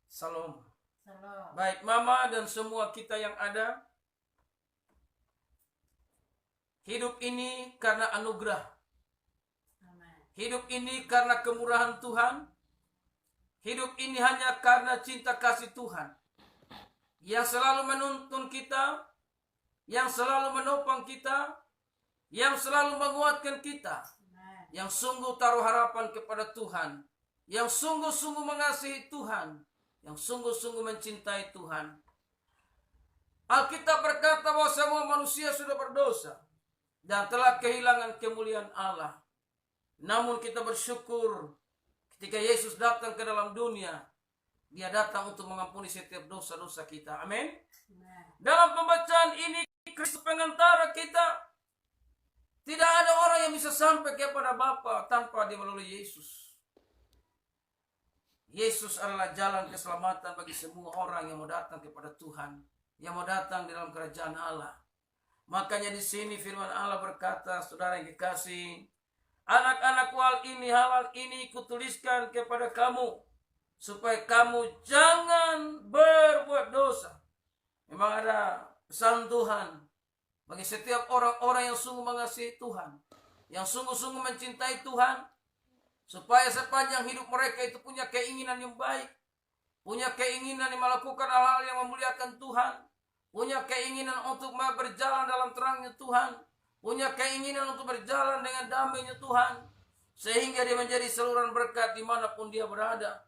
Salam. Salam. Baik, Mama dan semua kita yang ada. Hidup ini karena anugerah. Amin. Hidup ini karena kemurahan Tuhan. Hidup ini hanya karena cinta kasih Tuhan. Yang selalu menuntun kita. Yang selalu menopang kita. Yang selalu menguatkan kita. Amin. Yang sungguh taruh harapan kepada Tuhan. Yang sungguh-sungguh mengasihi Tuhan. Yang sungguh-sungguh mencintai Tuhan. Alkitab berkata bahwa semua manusia sudah berdosa dan telah kehilangan kemuliaan Allah. Namun kita bersyukur ketika Yesus datang ke dalam dunia, Dia datang untuk mengampuni setiap dosa-dosa kita. Amin. Dalam pembacaan ini, Kristus pengantara kita. Tidak ada orang yang bisa sampai kepada Bapa tanpa dia melalui Yesus. Yesus adalah jalan keselamatan bagi semua orang yang mau datang kepada Tuhan, yang mau datang di dalam kerajaan Allah. Makanya di sini firman Allah berkata, saudara yang dikasihi, anak-anakku, hal ini kutuliskan kepada kamu, supaya kamu jangan berbuat dosa. Memang ada pesan Tuhan bagi setiap orang-orang yang sungguh mengasihi Tuhan, yang sungguh-sungguh mencintai Tuhan, supaya sepanjang hidup mereka itu punya keinginan yang baik, punya keinginan yang melakukan hal-hal yang memuliakan Tuhan, punya keinginan untuk berjalan dalam terangnya Tuhan, punya keinginan untuk berjalan dengan damainya Tuhan, sehingga dia menjadi saluran berkat dimanapun dia berada.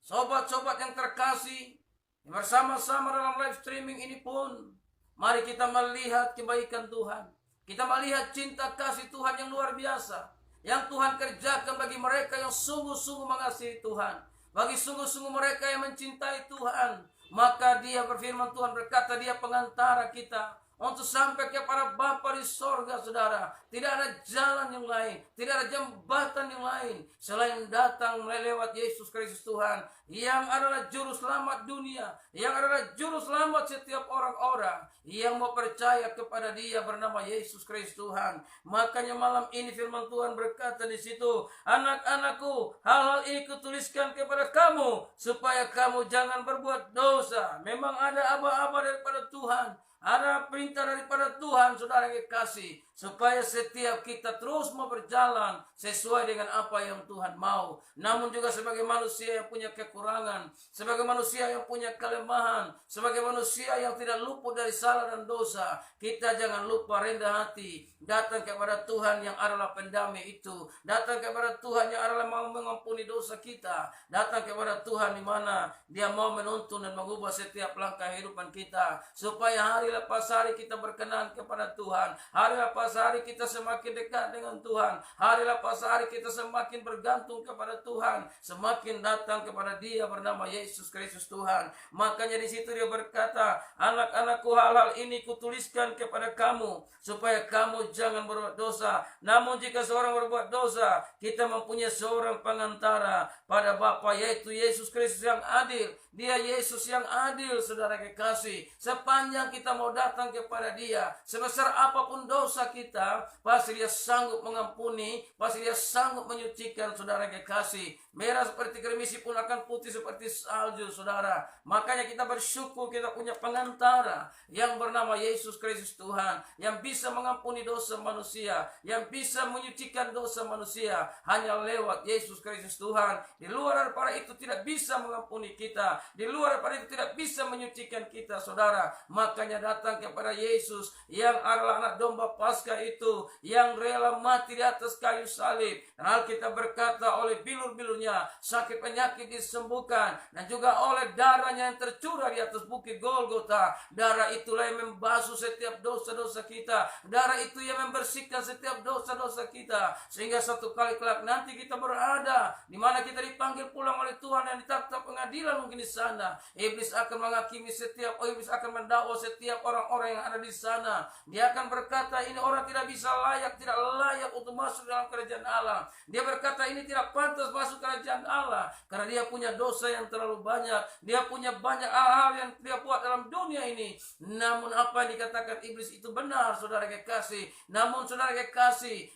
Sobat-sobat yang terkasih, bersama-sama dalam live streaming ini pun, mari kita melihat kebaikan Tuhan. Kita melihat cinta kasih Tuhan yang luar biasa, yang Tuhan kerjakan bagi mereka yang sungguh-sungguh mengasihi Tuhan, bagi sungguh-sungguh mereka yang mencintai Tuhan. Maka dia berfirman, Tuhan berkata, dia pengantara kita untuk sampai kepada Bapa di sorga, saudara. Tidak ada jalan yang lain, tidak ada jembatan yang lain selain datang melewat Yesus Kristus Tuhan, yang adalah juru selamat dunia, yang adalah juru selamat setiap orang-orang yang mau percaya kepada Dia bernama Yesus Kristus Tuhan. Makanya malam ini firman Tuhan berkata di situ, anak-anakku, hal-hal ini kutuliskan kepada kamu supaya kamu jangan berbuat dosa. Memang ada aba-aba daripada Tuhan, ada perintah daripada Tuhan, saudara yang kekasih, supaya setiap kita terus mau berjalan sesuai dengan apa yang Tuhan mau. Namun juga sebagai manusia yang punya kekurangan, sebagai manusia yang punya kelemahan, sebagai manusia yang tidak luput dari salah dan dosa, kita jangan lupa rendah hati, datang kepada Tuhan yang adalah pendamai itu, datang kepada Tuhan yang adalah mau mengampuni dosa kita, datang kepada Tuhan di mana Dia mau menuntun dan mengubah setiap langkah kehidupan kita, supaya hari lepas hari kita berkenan kepada Tuhan, hari lepas hari kita semakin dekat dengan Tuhan, hari lepas hari kita semakin bergantung kepada Tuhan, semakin datang kepada Dia bernama Yesus Kristus Tuhan. Makanya di situ dia berkata, anak-anakku, hal-hal ini kutuliskan kepada kamu supaya kamu jangan berbuat dosa. Namun jika seorang berbuat dosa, kita mempunyai seorang pengantara pada Bapa, yaitu Yesus Kristus yang adil. Dia Yesus yang adil, saudara kekasih. Sepanjang kita mau datang kepada Dia, sebesar apapun dosa kita, pasti Dia sanggup mengampuni, pasti Dia sanggup menyucikan, saudara kekasih. Merah seperti gerimis pun akan putih seperti salju, saudara. Makanya kita bersyukur kita punya pengantara yang bernama Yesus Kristus Tuhan, yang bisa mengampuni dosa manusia, yang bisa menyucikan dosa manusia, hanya lewat Yesus Kristus Tuhan. Di luar daripada itu tidak bisa mengampuni kita, di luar daripada itu tidak bisa menyucikan kita, saudara. Makanya datang kepada Yesus yang adalah anak domba Paskah itu, yang rela mati di atas kayu salib. Dan Alkitab berkata, oleh bilur-bilurnya sakit penyakit disembuhkan, dan juga oleh darahnya yang tercurah di atas bukit Golgota. Darah itulah yang membasuh setiap dosa-dosa kita, darah itu yang membersihkan setiap dosa-dosa kita, sehingga satu kali kelak nanti kita berada di mana kita dipanggil pulang oleh Tuhan dan ditatap pengadilan mungkin di sana. Iblis akan menghakimi iblis akan mendakwa setiap orang-orang yang ada di sana. Dia akan berkata, ini orang saudara tidak bisa tidak layak untuk masuk dalam kerajaan Allah. Dia berkata ini tidak pantas masuk kerajaan Allah karena dia punya dosa yang terlalu banyak. Dia punya banyak hal-hal yang dia buat dalam dunia ini. Namun apa yang dikatakan iblis itu benar, saudara kekasih. Namun saudara kekasih,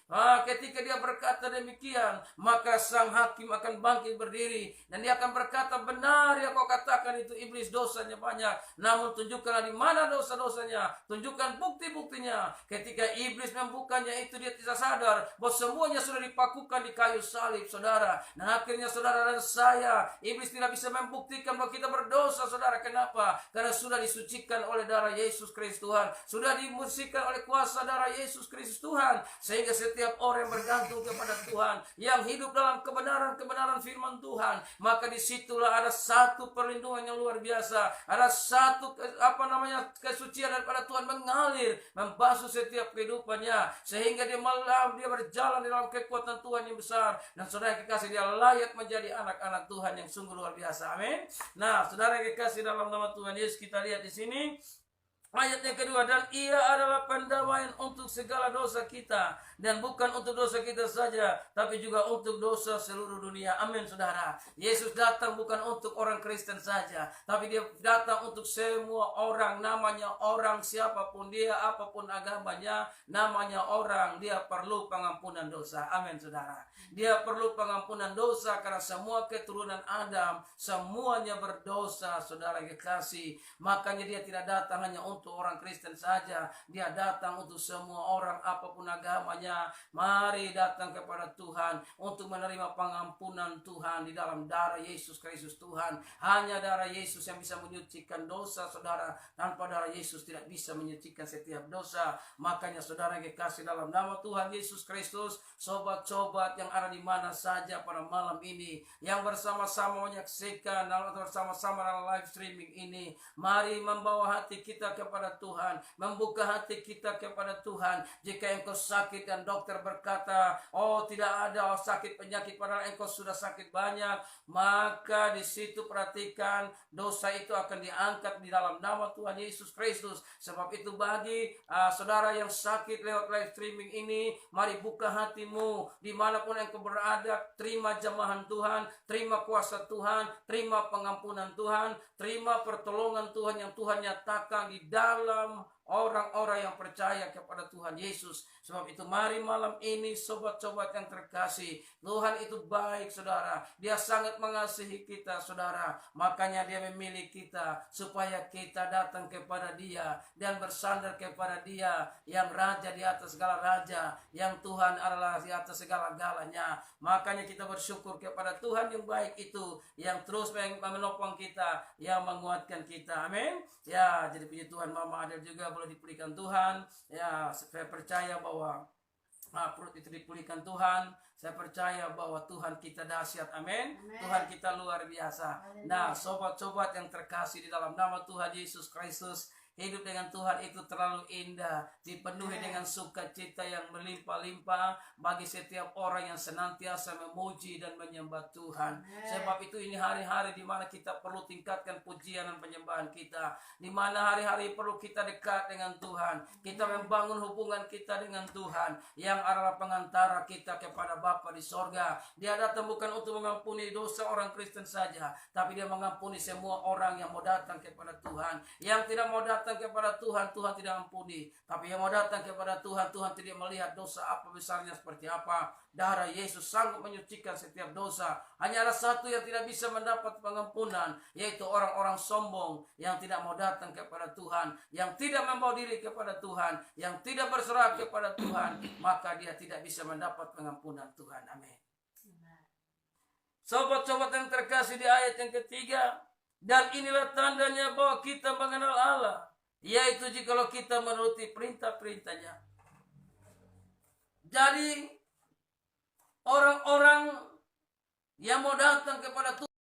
ketika dia berkata demikian, maka sang hakim akan bangkit berdiri dan dia akan berkata, benar ya kau katakan itu iblis, dosanya banyak. Namun tunjukkanlah di mana dosa-dosanya. Tunjukkan bukti-buktinya. Ketika iblis membukanya itu dia tidak sadar bahwa semuanya sudah dipakukan di kayu salib, saudara. Dan akhirnya saudara dan saya, iblis tidak bisa membuktikan bahwa kita berdosa, saudara. Kenapa? Karena sudah disucikan oleh darah Yesus Kristus Tuhan. Sudah dibersihkan oleh kuasa darah Yesus Kristus Tuhan. Sehingga setiap orang yang bergantung kepada Tuhan, yang hidup dalam kebenaran firman Tuhan, maka disitulah ada satu perlindungan yang luar biasa. Ada satu kesucian daripada Tuhan mengalir, membasuh setiap kehidupannya, sehingga dia berjalan dalam kekuatan Tuhan yang besar. Dan saudara kekasih, dia layak menjadi anak-anak Tuhan yang sungguh luar biasa. Amin. Nah, saudara kekasih, dalam nama Tuhan Yesus kita lihat di sini ayat yang kedua, dan ia adalah pendamaian untuk segala dosa kita, dan bukan untuk dosa kita saja, tapi juga untuk dosa seluruh dunia. Amin, saudara. Yesus datang bukan untuk orang Kristen saja, tapi dia datang untuk semua orang. Namanya orang, siapapun dia, apapun agamanya, namanya orang, dia perlu pengampunan dosa. Amin, saudara. Dia perlu pengampunan dosa karena semua keturunan Adam semuanya berdosa, saudara kekasih. Makanya dia tidak datang hanya untuk orang Kristen saja, dia datang untuk semua orang apapun agamanya. Mari datang kepada Tuhan untuk menerima pengampunan Tuhan di dalam darah Yesus Kristus Tuhan. Hanya darah Yesus yang bisa menyucikan dosa, saudara. Tanpa darah Yesus tidak bisa menyucikan setiap dosa. Makanya saudara kekasih, dalam nama Tuhan Yesus Kristus, sobat-sobat yang ada di mana saja pada malam ini, yang bersama-sama menyaksikan, bersama-sama dalam live streaming ini, mari membawa hati kita kepada Tuhan, membuka hati kita kepada Tuhan. Jika engkau sakit dan dokter berkata, oh tidak ada sakit penyakit, padahal engkau sudah sakit banyak, maka di situ perhatikan, dosa itu akan diangkat di dalam nama Tuhan Yesus Kristus. Sebab itu bagi saudara yang sakit lewat live streaming ini, mari buka hatimu dimanapun engkau berada, terima jamahan Tuhan, terima kuasa Tuhan, terima pengampunan Tuhan, terima pertolongan Tuhan yang Tuhan nyatakan di dalam orang-orang yang percaya kepada Tuhan Yesus. Sebab itu mari malam ini sobat-sobat yang terkasih, Tuhan itu baik, saudara. Dia sangat mengasihi kita, saudara. Makanya dia memilih kita supaya kita datang kepada dia dan bersandar kepada dia yang raja di atas segala raja, yang Tuhan adalah di atas segala-galanya. Makanya kita bersyukur kepada Tuhan yang baik itu, yang terus menopang kita, yang menguatkan kita. Amin. Ya, jadi puji Tuhan, Mama Adel juga boleh dipulihkan Tuhan. Ya, saya percaya bahwa perut itu dipulihkan Tuhan. Saya percaya bahwa Tuhan kita dahsyat. Amin. Tuhan kita luar biasa. Nah, sobat-sobat yang terkasih di dalam nama Tuhan Yesus Kristus, hidup dengan Tuhan itu terlalu indah, dipenuhi dengan sukacita yang melimpah-limpah bagi setiap orang yang senantiasa memuji dan menyembah Tuhan. Sebab itu ini hari-hari di mana kita perlu tingkatkan pujian dan penyembahan kita, di mana hari-hari perlu kita dekat dengan Tuhan. Kita membangun hubungan kita dengan Tuhan yang adalah pengantara kita kepada Bapa di sorga. Dia datang bukan untuk mengampuni dosa orang Kristen saja, tapi dia mengampuni semua orang yang mau datang kepada Tuhan. Yang tidak mau datang kepada Tuhan, Tuhan tidak ampuni. Tapi yang mau datang kepada Tuhan, Tuhan tidak melihat dosa apa besarnya seperti apa. Darah Yesus sanggup menyucikan setiap dosa. Hanya ada satu yang tidak bisa mendapat pengampunan, yaitu orang-orang sombong yang tidak mau datang kepada Tuhan, yang tidak membawa diri kepada Tuhan, yang tidak berserah kepada Tuhan, maka dia tidak bisa mendapat pengampunan Tuhan. Amin. Sobat-sobat yang terkasih, di ayat yang ketiga, dan inilah tandanya bahwa kita mengenal Allah, yaitu jikalau kita menuruti perintah-perintahnya. Jadi orang-orang yang mau datang kepada Tuhan